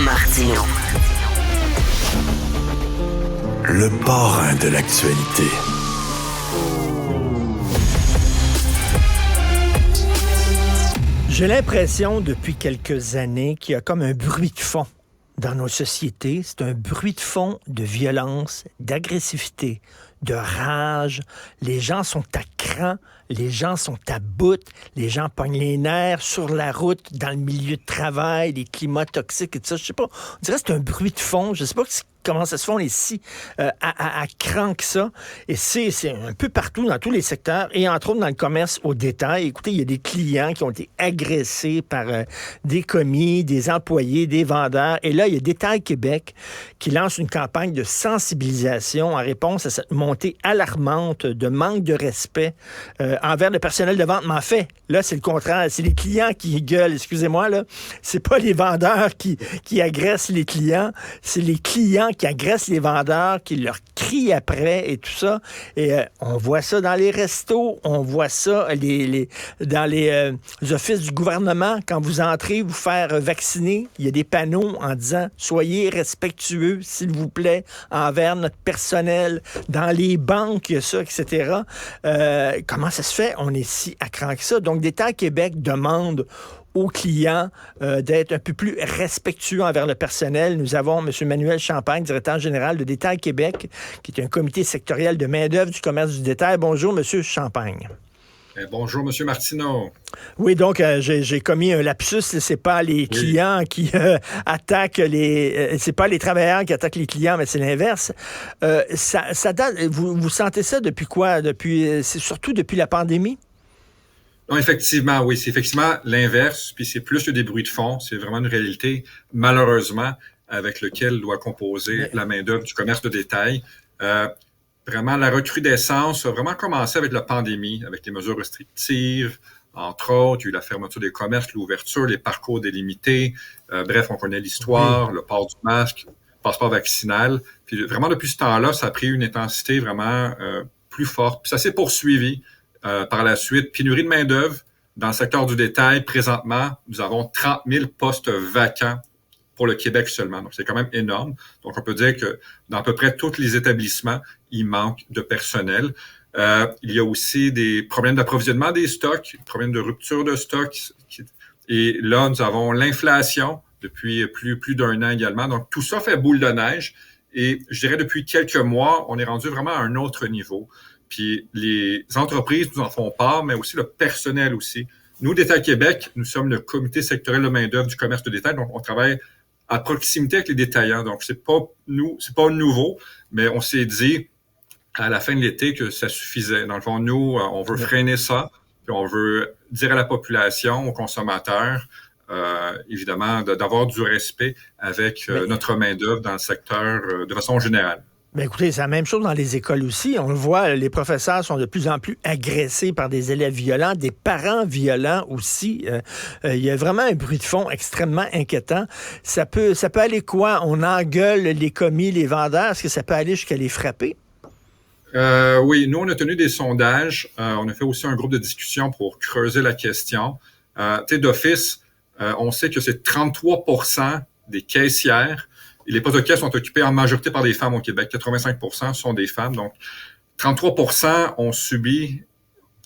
Martino. Le parrain de l'actualité. J'ai l'impression depuis quelques années qu'il y a comme un bruit de fond dans nos sociétés. C'est un bruit de fond de violence, d'agressivité, de rage. Les gens sont à cran, les gens sont à bout, les gens pognent les nerfs sur la route, dans le milieu de travail, les climats toxiques et tout ça. Je sais pas, on dirait que c'est un bruit de fond. Je sais pas comment ça se fait, on est si à cran que ça. Et c'est un peu partout, dans tous les secteurs, et entre autres dans le commerce au détail. Écoutez, il y a des clients qui ont été agressés par des commis, des employés, des vendeurs. Et là, il y a Détail Québec qui lance une campagne de sensibilisation en réponse à cette montée alarmante de manque de respect envers le personnel de vente. Mais en fait, là, c'est le contraire. C'est les clients qui gueulent. Excusez-moi, là. C'est pas les vendeurs qui agressent les clients. C'est les clients qui agressent les vendeurs, qui leur crient après et tout ça. Et on voit ça dans les restos, on voit ça dans les offices du gouvernement. Quand vous entrez vous faire vacciner, il y a des panneaux en disant « Soyez respectueux, s'il vous plaît, envers notre personnel. » Dans les banques, il y a ça, etc. Comment ça se fait? On est si à cran que ça. Donc, Détail Québec demande aux clients d'être un peu plus respectueux envers le personnel. Nous avons M. Manuel Champagne, directeur général de Détail Québec, qui est un comité sectoriel de main-d'œuvre du commerce du détail. Bonjour, M. Champagne. Bonjour, M. Martineau. Oui, donc j'ai commis un lapsus. C'est pas les clients qui attaquent c'est pas les travailleurs qui attaquent les clients, mais c'est l'inverse. Ça date. Vous sentez ça depuis quoi? C'est surtout depuis la pandémie? Non, effectivement, oui, c'est effectivement l'inverse, puis c'est plus que des bruits de fond, c'est vraiment une réalité, malheureusement, avec lequel doit composer la main-d'œuvre du commerce de détail. Vraiment, la recrudescence a vraiment commencé avec la pandémie, avec les mesures restrictives, entre autres, il y a eu la fermeture des commerces, l'ouverture, les parcours délimités, bref, on connaît l'histoire, le port du masque, le passeport vaccinal. Puis vraiment, depuis ce temps-là, ça a pris une intensité vraiment plus forte. Puis ça s'est poursuivi. Par la suite, pénurie de main-d'œuvre dans le secteur du détail. Présentement, nous avons 30 000 postes vacants pour le Québec seulement. Donc, c'est quand même énorme. Donc, on peut dire que dans à peu près tous les établissements, il manque de personnel. Il y a aussi des problèmes d'approvisionnement des stocks, des problèmes de rupture de stocks. Et là, nous avons l'inflation depuis plus d'un an également. Donc, tout ça fait boule de neige. Et je dirais depuis quelques mois, on est rendu vraiment à un autre niveau. Puis les entreprises nous en font part, mais aussi le personnel aussi. Nous, Détail Québec, nous sommes le comité sectoriel de main-d'œuvre du commerce de détail, donc on travaille à proximité avec les détaillants. Donc c'est pas nouveau, mais on s'est dit à la fin de l'été que ça suffisait. Dans le fond, nous, on veut freiner ça, puis on veut dire à la population, aux consommateurs, évidemment, d'avoir du respect avec notre main-d'œuvre dans le secteur de façon générale. Bien, écoutez, c'est la même chose dans les écoles aussi. On le voit, les professeurs sont de plus en plus agressés par des élèves violents, des parents violents aussi. Il y a vraiment un bruit de fond extrêmement inquiétant. Ça peut aller quoi? On engueule les commis, les vendeurs. Est-ce que ça peut aller jusqu'à les frapper? Oui, nous, on a tenu des sondages. On a fait aussi un groupe de discussion pour creuser la question. Tu sais, d'office, on sait que c'est 33% des caissières. Et les postes de caisse sont occupés en majorité par des femmes au Québec. 85% sont des femmes. Donc, 33% ont subi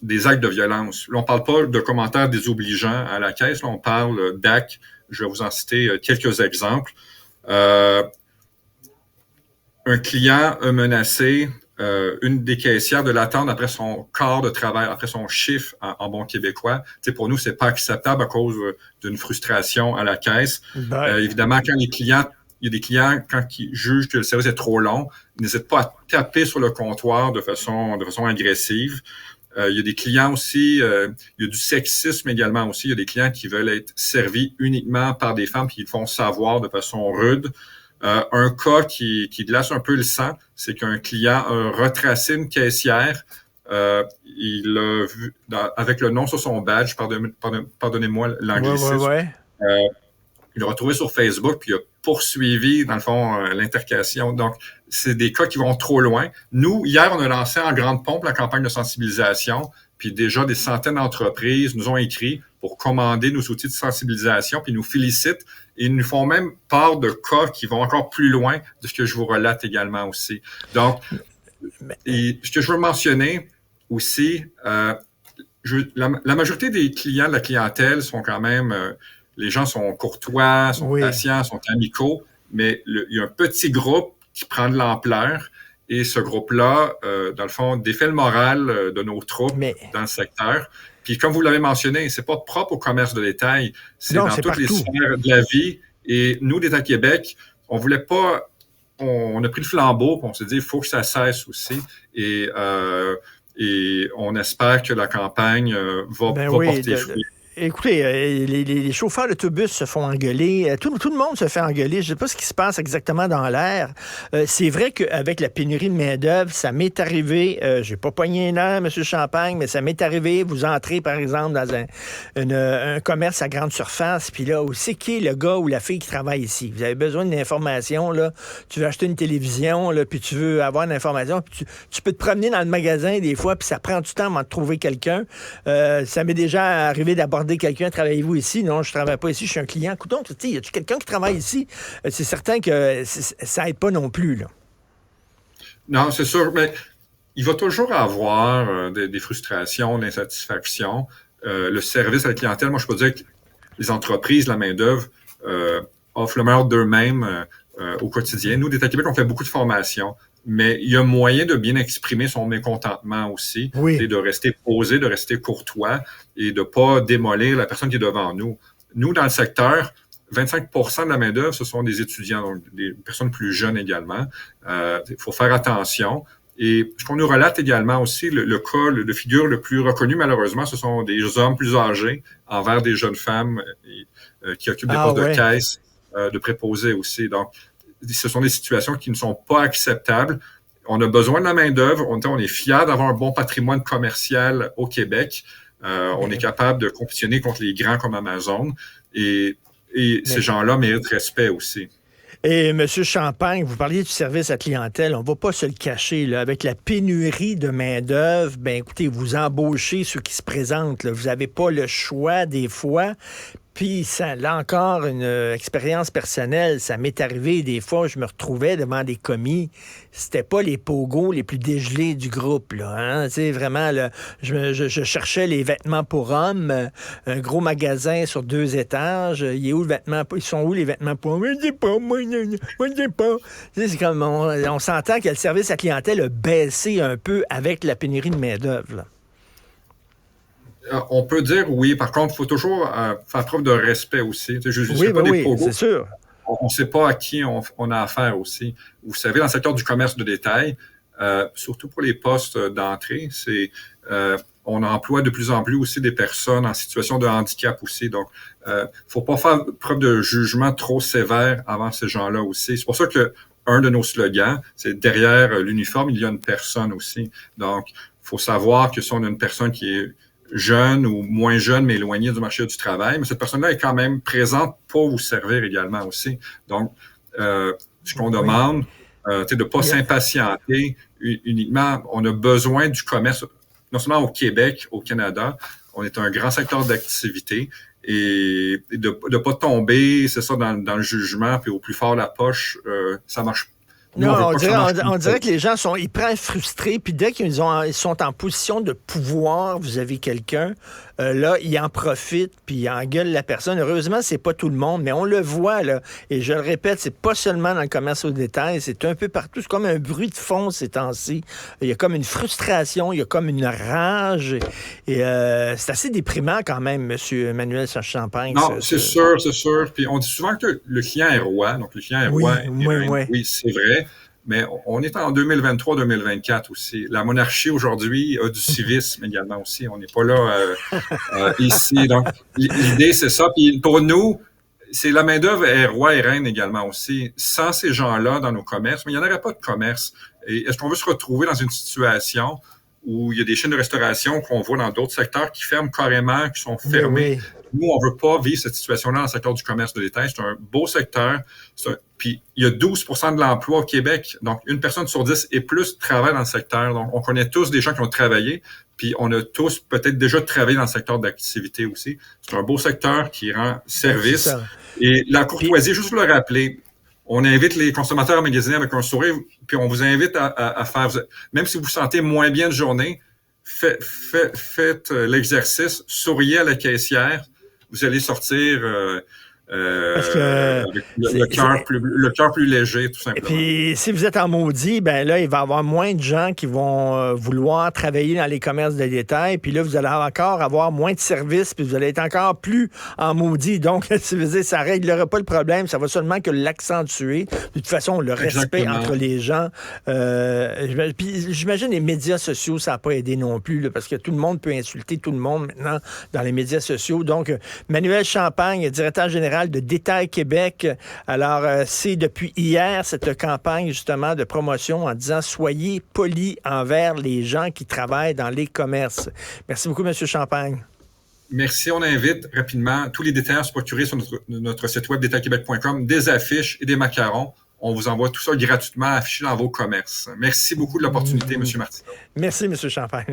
des actes de violence. Là, on ne parle pas de commentaires désobligeants à la caisse. Là, on parle d'actes. Je vais vous en citer quelques exemples. Un client a menacé une des caissières de l'attendre après son quart de travail, après son chiffre en bon québécois. Tu sais, pour nous, c'est pas acceptable à cause d'une frustration à la caisse. Évidemment, quand il y a des clients, quand ils jugent que le service est trop long, ils n'hésitent pas à taper sur le comptoir de façon agressive. Il y a des clients aussi, il y a du sexisme également aussi. Il y a des clients qui veulent être servis uniquement par des femmes, puis ils le font savoir de façon rude. Un cas qui glace un peu le sang, c'est qu'un client a retracé une caissière. Il l'a vu avec le nom sur son badge, pardonnez-moi l'anglicisme. Ouais. il l'a retrouvé sur Facebook, puis il a poursuivi, dans le fond, l'intercation. Donc, c'est des cas qui vont trop loin. Nous, hier, on a lancé en grande pompe la campagne de sensibilisation, puis déjà des centaines d'entreprises nous ont écrit pour commander nos outils de sensibilisation, puis ils nous félicitent et ils nous font même part de cas qui vont encore plus loin de ce que je vous relate également aussi. Donc, et ce que je veux mentionner aussi, la majorité des clients de la clientèle sont quand même, les gens sont courtois, sont patients, sont amicaux, mais il y a un petit groupe qui prend de l'ampleur et ce groupe-là, dans le fond, défait le moral de nos troupes dans le secteur. Puis comme vous l'avez mentionné, c'est pas propre au commerce de détail, c'est dans toutes les sphères de la vie. Et nous, d'État Québec, on voulait pas, on a pris le flambeau, puis on s'est dit, il faut que ça cesse aussi. Et on espère que la campagne va porter fruit. Écoutez, les chauffeurs d'autobus se font engueuler. Tout le monde se fait engueuler. Je ne sais pas ce qui se passe exactement dans l'air. C'est vrai qu'avec la pénurie de main-d'œuvre, ça m'est arrivé, j'ai pas pogné un air, M. Champagne, mais ça m'est arrivé. Vous entrez, par exemple, dans un commerce à grande surface, puis là, où c'est qui est le gars ou la fille qui travaille ici? Vous avez besoin d'une information, là. Tu veux acheter une télévision, là, puis tu veux avoir une information, puis tu peux te promener dans le magasin des fois, puis ça prend du temps avant de trouver quelqu'un. Ça m'est déjà arrivé d'aborder quelqu'un, travaillez-vous ici? Non, je ne travaille pas ici, je suis un client. Coudonc, y a-t-il quelqu'un qui travaille ici? C'est certain que ça n'aide pas non plus, là. Non, c'est sûr, mais il va toujours avoir des frustrations, de l'insatisfaction. Le service à la clientèle, moi, je peux dire que les entreprises, la main-d'œuvre, offrent le meilleur d'eux-mêmes au quotidien. Nous, d'État Québec, on fait beaucoup de formations. Mais il y a moyen de bien exprimer son mécontentement aussi, et de rester posé, de rester courtois et de pas démolir la personne qui est devant nous. Nous, dans le secteur, 25% de la main-d'œuvre, ce sont des étudiants, donc des personnes plus jeunes également. Il faut faire attention. Et ce qu'on nous relate également aussi, le cas de figure le plus reconnu, malheureusement, ce sont des hommes plus âgés envers des jeunes femmes qui occupent des postes de caisse, de préposés aussi. Donc, ce sont des situations qui ne sont pas acceptables. On a besoin de la main-d'œuvre. On est fiers d'avoir un bon patrimoine commercial au Québec. On est capable de compétitionner contre les grands comme Amazon. Et ces gens-là méritent respect aussi. Et M. Champagne, vous parliez du service à clientèle, on ne va pas se le cacher, là, avec la pénurie de main-d'œuvre, ben écoutez, vous embauchez ceux qui se présentent, là, vous n'avez pas le choix des fois. Puis, ça, là encore, une expérience personnelle, ça m'est arrivé des fois, je me retrouvais devant des commis, c'était pas les pogos les plus dégelés du groupe, là, hein, tu sais, vraiment, là, je cherchais les vêtements pour hommes, un gros magasin sur 2 étages, il est où le vêtement, ils sont où les vêtements pour hommes? Je ne sais pas, moi, je ne sais pas. Tu sais, c'est comme, on s'entend que le service à clientèle a baissé un peu avec la pénurie de main-d'œuvre, là. On peut dire oui. Par contre, il faut toujours faire preuve de respect aussi. Oui, c'est sûr. On ne sait pas à qui on a affaire aussi. Vous savez, dans le secteur du commerce de détail, surtout pour les postes d'entrée, on emploie de plus en plus aussi des personnes en situation de handicap aussi. Donc, faut pas faire preuve de jugement trop sévère avant ces gens-là aussi. C'est pour ça que un de nos slogans, c'est derrière l'uniforme, il y a une personne aussi. Donc, faut savoir que si on a une personne qui est jeune ou moins jeune, mais éloignée du marché du travail, mais cette personne-là est quand même présente pour vous servir également aussi. Donc, ce qu'on demande, c'est de ne pas s'impatienter uniquement. On a besoin du commerce, non seulement au Québec, au Canada, on est un grand secteur d'activité, et de ne pas tomber, c'est ça, dans le jugement, puis au plus fort la poche, ça marche. Non, on dirait que les gens sont hyper frustrés, puis dès qu'ils sont en position de pouvoir vis-à-vis quelqu'un, là, ils en profitent, puis ils engueulent la personne. Heureusement, c'est pas tout le monde, mais on le voit, là. Et je le répète, c'est pas seulement dans le commerce au détail, c'est un peu partout. C'est comme un bruit de fond ces temps-ci. Il y a comme une frustration, il y a comme une rage. Et c'est assez déprimant quand même, M. Emmanuel Champagne. Non, c'est sûr. Puis on dit souvent que le client est roi. Donc, le client est roi. Oui, c'est vrai. Mais on est en 2023-2024 aussi. La monarchie aujourd'hui a du civisme également aussi. On n'est pas là ici. Donc, l'idée, c'est ça. Puis pour nous, c'est la main-d'œuvre est roi et reine également aussi. Sans ces gens-là dans nos commerces, mais il n'y en aurait pas de commerce. Et est-ce qu'on veut se retrouver dans une situation où il y a des chaînes de restauration qu'on voit dans d'autres secteurs qui ferment carrément, qui sont fermés. Oui. Nous, on veut pas vivre cette situation-là dans le secteur du commerce de détail. C'est un beau secteur. Puis, il y a 12% de l'emploi au Québec. Donc, une personne sur 10 et plus travaille dans le secteur. Donc, on connaît tous des gens qui ont travaillé. Puis, on a tous peut-être déjà travaillé dans le secteur d'activité aussi. C'est un beau secteur qui rend service. Et la courtoisie, juste pour le rappeler, on invite les consommateurs à magasiner avec un sourire. Puis, on vous invite à faire, même si vous vous sentez moins bien de journée, faites l'exercice, souriez à la caissière. Vous allez sortir avec le cœur plus léger, tout simplement. Et puis, si vous êtes en maudit, ben là, il va y avoir moins de gens qui vont vouloir travailler dans les commerces de détail. Puis là, vous allez encore avoir moins de services, puis vous allez être encore plus en maudit. Donc, ça ne réglera pas le problème. Ça va seulement que l'accentuer. De toute façon, le respect entre les gens. Puis, j'imagine les médias sociaux, ça n'a pas aidé non plus, là, parce que tout le monde peut insulter tout le monde maintenant dans les médias sociaux. Donc, Manuel Champagne, directeur général de Détail Québec. Alors, c'est depuis hier cette campagne justement de promotion en disant « Soyez polis envers les gens qui travaillent dans les commerces ». Merci beaucoup, M. Champagne. Merci. On invite rapidement tous les détaillants à se procurer sur notre site web détailquebec.com des affiches et des macarons. On vous envoie tout ça gratuitement affiché dans vos commerces. Merci beaucoup de l'opportunité, M. Martineau. Merci, M. Champagne.